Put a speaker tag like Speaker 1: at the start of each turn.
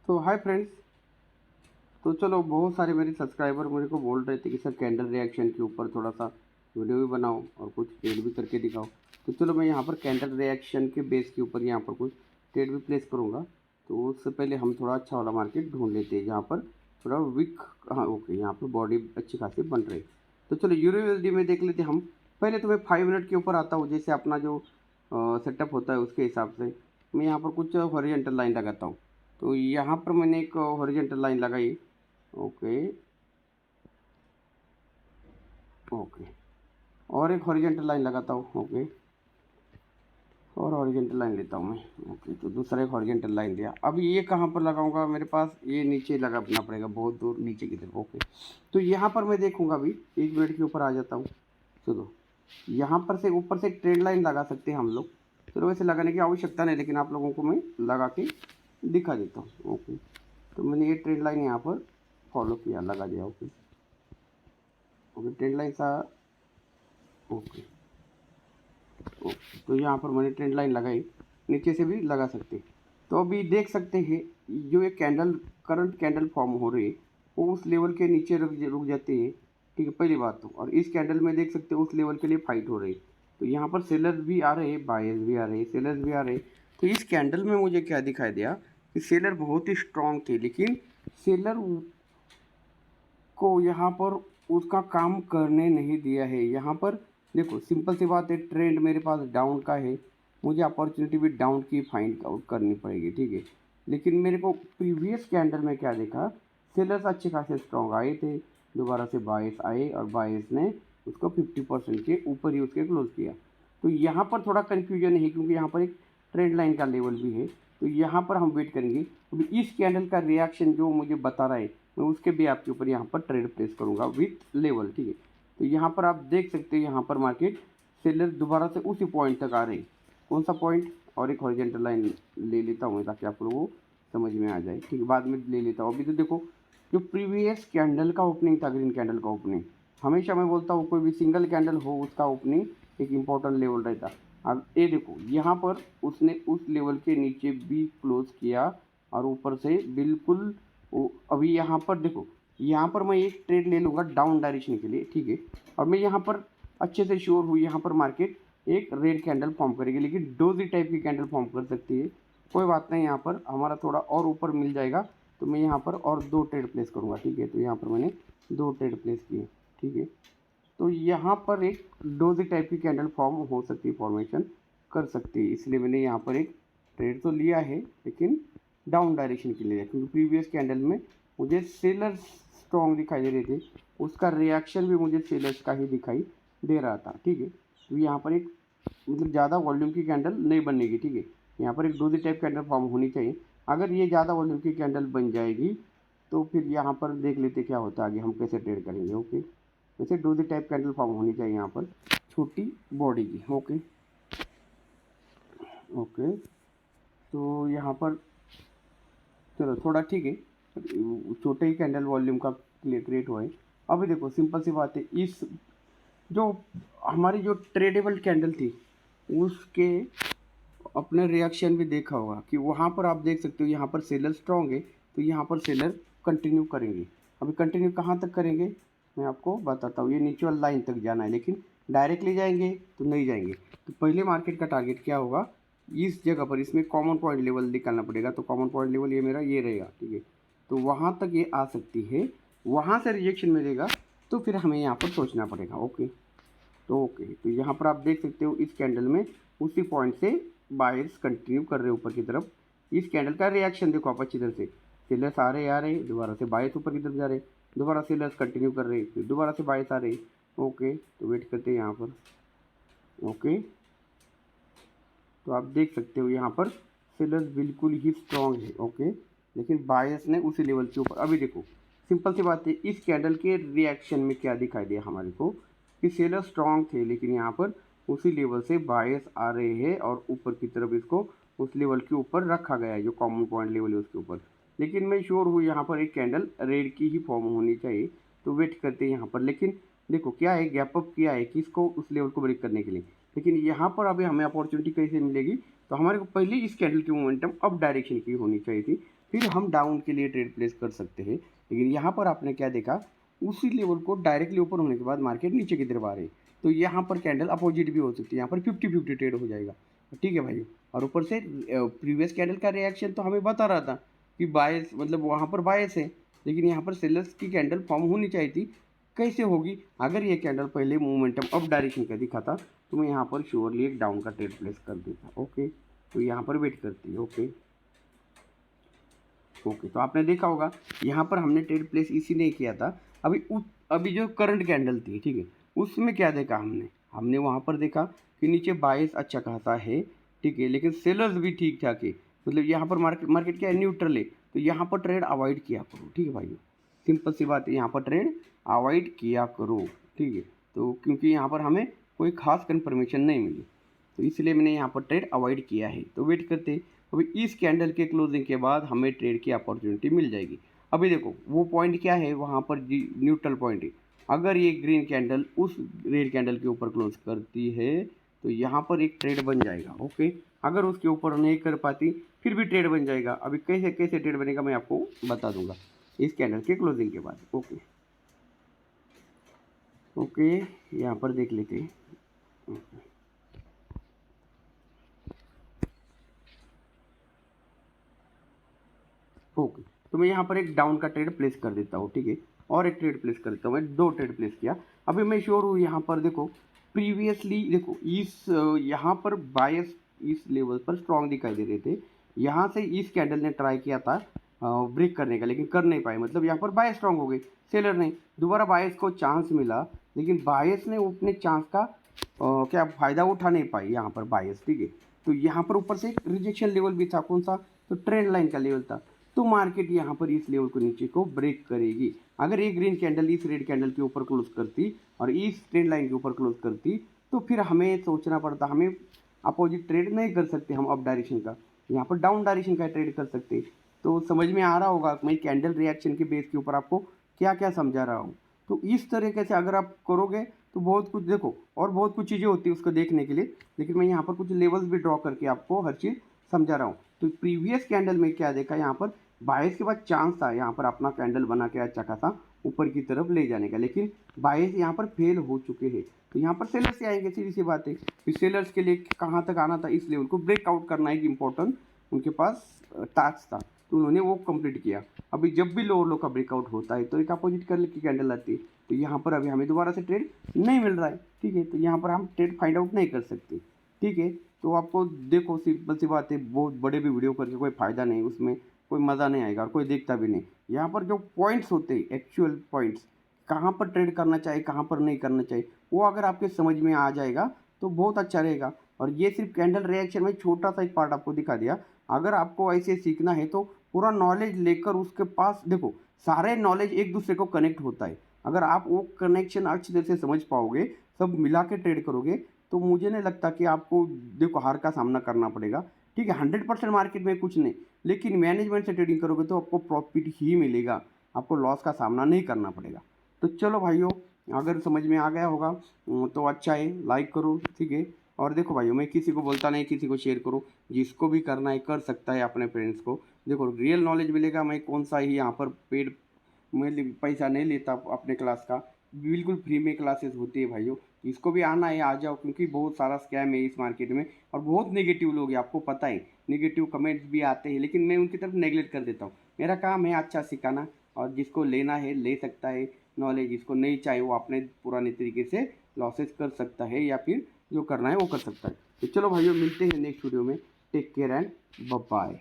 Speaker 1: तो hi friends. तो चलो, बहुत सारे मेरे सब्सक्राइबर मेरे को बोल रहे थे कि सर कैंडल रिएक्शन के ऊपर थोड़ा सा वीडियो भी बनाओ और कुछ ट्रेड भी करके दिखाओ। तो चलो, मैं यहाँ पर कैंडल रिएक्शन के बेस के ऊपर यहाँ पर कुछ ट्रेड भी प्लेस करूँगा। तो उससे पहले हम थोड़ा अच्छा वाला मार्केट ढूंढ लेते हैं जहाँ पर थोड़ा वीक। हाँ ओके, यहाँ पर बॉडी अच्छी खासी बन रही। तो चलो, यूरो यूएसडी में देख लेते हम। पहले तो मैं 5 मिनट के ऊपर आता हूँ, जैसे अपना जो सेटअप होता है उसके हिसाब से मैं यहाँ पर कुछ हॉरिजॉन्टल लाइन लगाता हूँ। तो यहाँ पर मैंने एक हॉरिजॉन्टल लाइन लगाई। ओके ओके, और एक हॉरिजॉन्टल लाइन लगाता हूँ। ओके, और हॉरिजॉन्टल लाइन लेता हूँ मैं। ओके, तो दूसरा एक हॉरिजॉन्टल लाइन दिया। अब ये कहाँ पर लगाऊंगा? मेरे पास ये नीचे लगाना पड़ेगा, बहुत दूर नीचे की तरफ। ओके, तो यहाँ पर मैं देखूंगा अभी 1 मिनट के ऊपर आ जाता हूँ। चलो, यहाँ पर से ऊपर से एक ट्रेड लाइन लगा सकते हैं हम लोग। चलो, वैसे लगाने की आवश्यकता नहीं, लेकिन आप लोगों को मैं लगा के दिखा देता हूँ। ओके, तो मैंने ये ट्रेड लाइन यहाँ पर फॉलो किया, लगा दिया। ओके ओके, ट्रेंड लाइन सा। ओके ओके, तो यहाँ पर मैंने ट्रेंड लाइन लगाई, नीचे से भी लगा सकते। तो अभी देख सकते हैं जो ये कैंडल, करंट कैंडल फॉर्म हो रही है वो उस लेवल के नीचे रुक जाते हैं। ठीक है, पहली बात तो। और इस कैंडल में देख सकते हो उस लेवल के लिए फाइट हो रही है। तो यहाँ पर सेलर्स भी आ रहे हैं, बायर्स भी आ रहे हैं, सेलर्स भी आ रहे हैं। तो इस कैंडल में मुझे क्या दिखाई दिया कि सेलर बहुत ही स्ट्रांग थे, लेकिन सेलर को यहाँ पर उसका काम करने नहीं दिया है। यहाँ पर देखो, सिंपल सी बात है, ट्रेंड मेरे पास डाउन का है, मुझे अपॉर्चुनिटी भी डाउन की फाइंड आउट करनी पड़ेगी। ठीक है, लेकिन मेरे को प्रीवियस कैंडल में क्या देखा, सेलर्स अच्छे खासे स्ट्रॉन्ग आए थे, दोबारा से बायर्स आए और बायर्स ने उसको 50% के ऊपर ही उसके क्लोज किया। तो यहाँ पर थोड़ा कन्फ्यूजन है, क्योंकि यहाँ पर एक ट्रेंड लाइन का लेवल भी है। तो यहाँ पर हम वेट करेंगे। अभी इस कैंडल का रिएक्शन जो मुझे बता रहा है, मैं उसके भी आपके ऊपर यहाँ पर ट्रेड प्लेस करूँगा विथ लेवल। ठीक है, तो यहाँ पर आप देख सकते हैं यहाँ पर मार्केट सेलर दोबारा से उसी पॉइंट तक आ रहे हैं। कौन सा पॉइंट? और एक हॉरिजॉन्टल लाइन ले लेता हूँ ताकि आप लोगों को समझ में आ जाए। ठीक है, बाद में ले लेता हूँ। अभी तो देखो, जो प्रीवियस कैंडल का ओपनिंग था, ग्रीन कैंडल का ओपनिंग, हमेशा मैं बोलता हूँ कोई भी सिंगल कैंडल हो उसका ओपनिंग एक इम्पोर्टेंट लेवल रहता। अब ये देखो, यहाँ पर उसने उस लेवल के नीचे भी क्लोज किया और ऊपर से बिल्कुल अभी यहाँ पर देखो, यहाँ पर मैं एक ट्रेड ले लूँगा डाउन डायरेक्शन के लिए। ठीक है, और मैं यहाँ पर अच्छे से श्योर हूँ यहाँ पर मार्केट एक रेड कैंडल फॉर्म करेगी, लेकिन डोजी टाइप की कैंडल फॉर्म कर सकती है। कोई बात नहीं, यहाँ पर हमारा थोड़ा और ऊपर मिल जाएगा तो मैं यहाँ पर और 2 ट्रेड प्लेस करूँगा। ठीक है, तो यहाँ पर मैंने 2 ट्रेड प्लेस किए। ठीक है, तो यहाँ पर एक डोजी टाइप की कैंडल फॉर्म हो सकती है, फॉर्मेशन कर सकती है, इसलिए मैंने यहाँ पर एक ट्रेड तो लिया है, लेकिन डाउन डायरेक्शन के लिए, क्योंकि प्रीवियस कैंडल में मुझे सेलर्स स्ट्रॉन्ग दिखाई दे रहे थे, उसका रिएक्शन भी मुझे सेलर्स का ही दिखाई दे रहा था। ठीक है, तो यहाँ पर एक मतलब ज़्यादा वॉल्यूम की कैंडल नहीं बनेगी। ठीक है, यहाँ पर एक डोजी टाइप कैंडल फॉर्म होनी चाहिए। अगर ये ज़्यादा वॉल्यूम की कैंडल बन जाएगी तो फिर यहाँ पर देख लेते क्या होता है आगे, हम कैसे ट्रेड करेंगे। ओके, वैसे डोजी टाइप कैंडल फॉर्म होनी चाहिए यहाँ पर, छोटी बॉडी की। ओके ओके, तो यहाँ पर चलो थोड़ा ठीक है, छोटे ही कैंडल वॉल्यूम का क्रिएट हुआ है। अभी देखो, सिंपल सी बात है, इस जो हमारी जो ट्रेडेबल कैंडल थी उसके अपने रिएक्शन भी देखा होगा कि वहाँ पर आप देख सकते हो यहाँ पर सेलर स्ट्रॉन्ग है, तो यहाँ पर सेलर कंटिन्यू करेंगे। अभी कंटिन्यू कहाँ तक करेंगे मैं आपको बताता हूँ। ये नीचे वाली लाइन तक जाना है, लेकिन डायरेक्टली जाएंगे तो नहीं जाएंगे। तो पहले मार्केट का टारगेट क्या होगा, इस जगह पर इसमें कॉमन पॉइंट लेवल निकालना पड़ेगा। तो कॉमन पॉइंट लेवल ये मेरा ये रहेगा। ठीक है, तो वहाँ तक ये आ सकती है, वहाँ से रिजेक्शन मिलेगा तो फिर हमें यहाँ पर सोचना पड़ेगा। ओके, तो ओके, तो यहाँ पर आप देख सकते हो इस कैंडल में उसी पॉइंट से बायर्स कंटिन्यू कर रहे हैं ऊपर की तरफ। इस कैंडल का रिएक्शन देखो आप अच्छी तरह से, सेलर्स आ रहे दोबारा से बायर्स ऊपर की तरफ जा रहे, दोबारा सेलर्स कंटिन्यू कर रहे, फिर दोबारा से बायर्स आ रहे। ओके, तो वेट करते हैं यहाँ पर। ओके, तो आप देख सकते हो यहाँ पर सेलर्स बिल्कुल ही स्ट्रॉन्ग है। ओके, लेकिन बायर्स ने उसी लेवल के ऊपर, अभी देखो सिंपल सी बात है, इस कैंडल के रिएक्शन में क्या दिखाई दिया हमारे को कि सेलर स्ट्रॉन्ग थे, लेकिन यहाँ पर उसी लेवल से बायर्स आ रहे हैं और ऊपर की तरफ इसको उस लेवल के ऊपर रखा गया है जो कॉमन पॉइंट लेवल है उसके ऊपर। लेकिन मैं श्योर हूँ यहाँ पर एक कैंडल रेड की ही फॉर्म होनी चाहिए, तो वेट करते हैं यहाँ पर। लेकिन देखो क्या है, गैप अप किया है किसको, उस लेवल को ब्रेक करने के लिए। लेकिन यहाँ पर अभी हमें अपॉर्चुनिटी कैसे मिलेगी, तो हमारे को पहले इस कैंडल की मोमेंटम अप डायरेक्शन की होनी चाहिए थी, फिर हम डाउन के लिए ट्रेड प्लेस कर सकते हैं। लेकिन यहाँ पर आपने क्या देखा, उसी लेवल को डायरेक्टली ऊपर होने के बाद मार्केट नीचे की तरफ आ रही, तो यहाँ पर कैंडल अपोजिट भी हो सकती है, यहाँ पर 50-50 ट्रेड हो जाएगा, ठीक है भाई। और ऊपर से प्रीवियस कैंडल का रिएक्शन तो हमें बता रहा था कि बायस, मतलब वहाँ पर बायस है, लेकिन यहाँ पर सेलर्स की कैंडल फॉर्म होनी चाहिए थी। कैसे होगी? अगर ये कैंडल पहले मोमेंटम अप डायरेक्शन का दिखा था तो मैं यहाँ पर श्योरली एक डाउन का ट्रेड प्लेस कर देता। ओके, तो यहाँ पर वेट करती है। ओके ओके, तो आपने देखा होगा यहाँ पर हमने ट्रेड प्लेस इसी ने किया था। अभी जो करंट कैंडल थी, ठीक है, उसमें क्या देखा हमने, वहाँ पर देखा कि नीचे बायस अच्छा खासा है, ठीक है, लेकिन सेलर्स भी ठीक ठाक है, मतलब यहाँ पर मार्केट क्या है, न्यूट्रल है, तो यहाँ पर ट्रेड अवॉइड किया करो, ठीक है भाई। सिंपल सी बात है, यहाँ पर ट्रेड अवॉइड किया करो, ठीक है। तो क्योंकि यहाँ पर हमें कोई खास कन्फर्मेशन नहीं मिली, तो इसलिए मैंने यहाँ पर ट्रेड अवॉइड किया है। तो वेट करते, अभी इस कैंडल के क्लोजिंग के बाद हमें ट्रेड की अपॉर्चुनिटी मिल जाएगी। अभी देखो वो पॉइंट क्या है, वहाँ पर जी न्यूट्रल पॉइंट है। अगर ये ग्रीन कैंडल उस रेड कैंडल के ऊपर क्लोज करती है तो यहाँ पर एक ट्रेड बन जाएगा। ओके, अगर उसके ऊपर नहीं कर पाती फिर भी ट्रेड बन जाएगा। अभी कैसे कैसे ट्रेड बनेगा मैं आपको बता दूंगा इस कैंडल के क्लोजिंग के बाद। ओके ओके, यहाँ पर देख लेते हैं। ओके, तो मैं यहाँ पर एक डाउन का ट्रेड प्लेस कर देता हूँ, ठीक है, और एक ट्रेड प्लेस कर देता हूँ। मैं 2 ट्रेड प्लेस किया। अभी मैं श्योर हूँ यहाँ पर देखो प्रीवियसली देखो इस यहाँ पर बायस इस लेवल पर स्ट्रॉन्ग दिखाई दे रहे थे। यहाँ से इस कैंडल ने ट्राई किया था ब्रेक करने का, लेकिन कर नहीं पाए, मतलब यहाँ पर बायस स्ट्रॉन्ग हो गई, सेलर नहीं। दोबारा बायस को चांस मिला, लेकिन बायस ने अपने चांस का क्या फ़ायदा उठा नहीं पाई यहाँ पर बायस, ठीक है। तो यहाँ पर ऊपर से एक रिजेक्शन लेवल भी था, कौन सा, तो ट्रेंड लाइन का लेवल था। तो मार्केट यहाँ पर इस लेवल को नीचे को ब्रेक करेगी। अगर एक ग्रीन कैंडल इस रेड कैंडल के ऊपर क्लोज करती और इस ट्रेंड लाइन के ऊपर क्लोज करती तो फिर हमें सोचना पड़ता, हमें अपोजिट ट्रेड नहीं कर सकते हम अप डायरेक्शन का, यहाँ पर डाउन डायरेक्शन का ट्रेड कर सकते। तो समझ में आ रहा होगा मैं कैंडल रिएक्शन के बेस के ऊपर आपको क्या क्या समझा रहा हूँ। तो इस तरीके से अगर आप करोगे तो बहुत कुछ देखो, और बहुत कुछ चीज़ें होती है उसको देखने के लिए, लेकिन मैं यहाँ पर कुछ लेवल्स भी ड्रॉ करके आपको हर चीज़ समझा रहा हूँ। तो प्रीवियस कैंडल में क्या देखा, यहाँ पर बायस के बाद चांस था यहाँ पर अपना कैंडल बना के अच्छा खासा ऊपर की तरफ ले जाने का, लेकिन बायस यहाँ पर फेल हो चुके हैं। तो यहाँ पर सेलर्स से आएंगे, सीधी सी बात है। फिर सेलर्स के लिए कहाँ तक आना था, इस लेवल को ब्रेकआउट करना एक इम्पोर्टेंट उनके पास टास्क था, तो उन्होंने वो कंप्लीट किया। अभी जब भी लोअर लो का ब्रेकआउट होता है तो एक अपोजिट कलर की कैंडल आती है, तो यहाँ पर अभी हमें दोबारा से ट्रेड नहीं मिल रहा है, ठीक है, तो यहाँ पर हम ट्रेड फाइंड आउट नहीं कर सकते, ठीक है। तो आपको देखो सिंपल सी बात है, बहुत बड़े भी वीडियो करके कोई फ़ायदा नहीं, उसमें कोई मज़ा नहीं आएगा और कोई देखता भी नहीं। यहाँ पर जो पॉइंट्स होते हैं, एक्चुअल पॉइंट्स, कहाँ पर ट्रेड करना चाहिए कहाँ पर नहीं करना चाहिए, वो अगर आपके समझ में आ जाएगा तो बहुत अच्छा रहेगा। और ये सिर्फ कैंडल रिएक्शन में छोटा सा एक पार्ट आपको दिखा दिया। अगर आपको ऐसे सीखना है तो पूरा नॉलेज लेकर उसके पास देखो, सारे नॉलेज एक दूसरे को कनेक्ट होता है। अगर आप वो कनेक्शन अच्छी तरह से समझ पाओगे, सब मिला के ट्रेड करोगे, तो मुझे नहीं लगता कि आपको देखो हार का सामना करना पड़ेगा, ठीक है। 100% मार्केट में कुछ नहीं, लेकिन मैनेजमेंट से ट्रेडिंग करोगे तो आपको प्रॉफिट ही मिलेगा, आपको लॉस का सामना नहीं करना पड़ेगा। तो चलो भाइयों, अगर समझ में आ गया होगा तो अच्छा है, लाइक करो, ठीक है। और देखो भाइयों, मैं किसी को बोलता नहीं, किसी को शेयर करो, जिसको भी करना है कर सकता है अपने फ्रेंड्स को। देखो रियल नॉलेज मिलेगा, मैं कौन सा ही यहाँ पर पेड मैं पैसा नहीं लेता अपने क्लास का, बिल्कुल फ्री में क्लासेस होती है भाइयों। जिसको भी आना है आ जाओ, क्योंकि बहुत सारा स्कैम है इस मार्केट में और बहुत नेगेटिव लोग हैं, आपको पता है नेगेटिव कमेंट्स भी आते हैं, लेकिन मैं उनकी तरफ नेगलेक्ट कर देता हूँ। मेरा काम है अच्छा सिखाना, और जिसको लेना है ले सकता है नॉलेज, जिसको नहीं चाहिए वो अपने पुराने तरीके से लॉसेस कर सकता है या फिर जो करना है वो कर सकता है। तो चलो भाइयों, मिलते हैं नेक्स्ट वीडियो में। Take care and bye bye.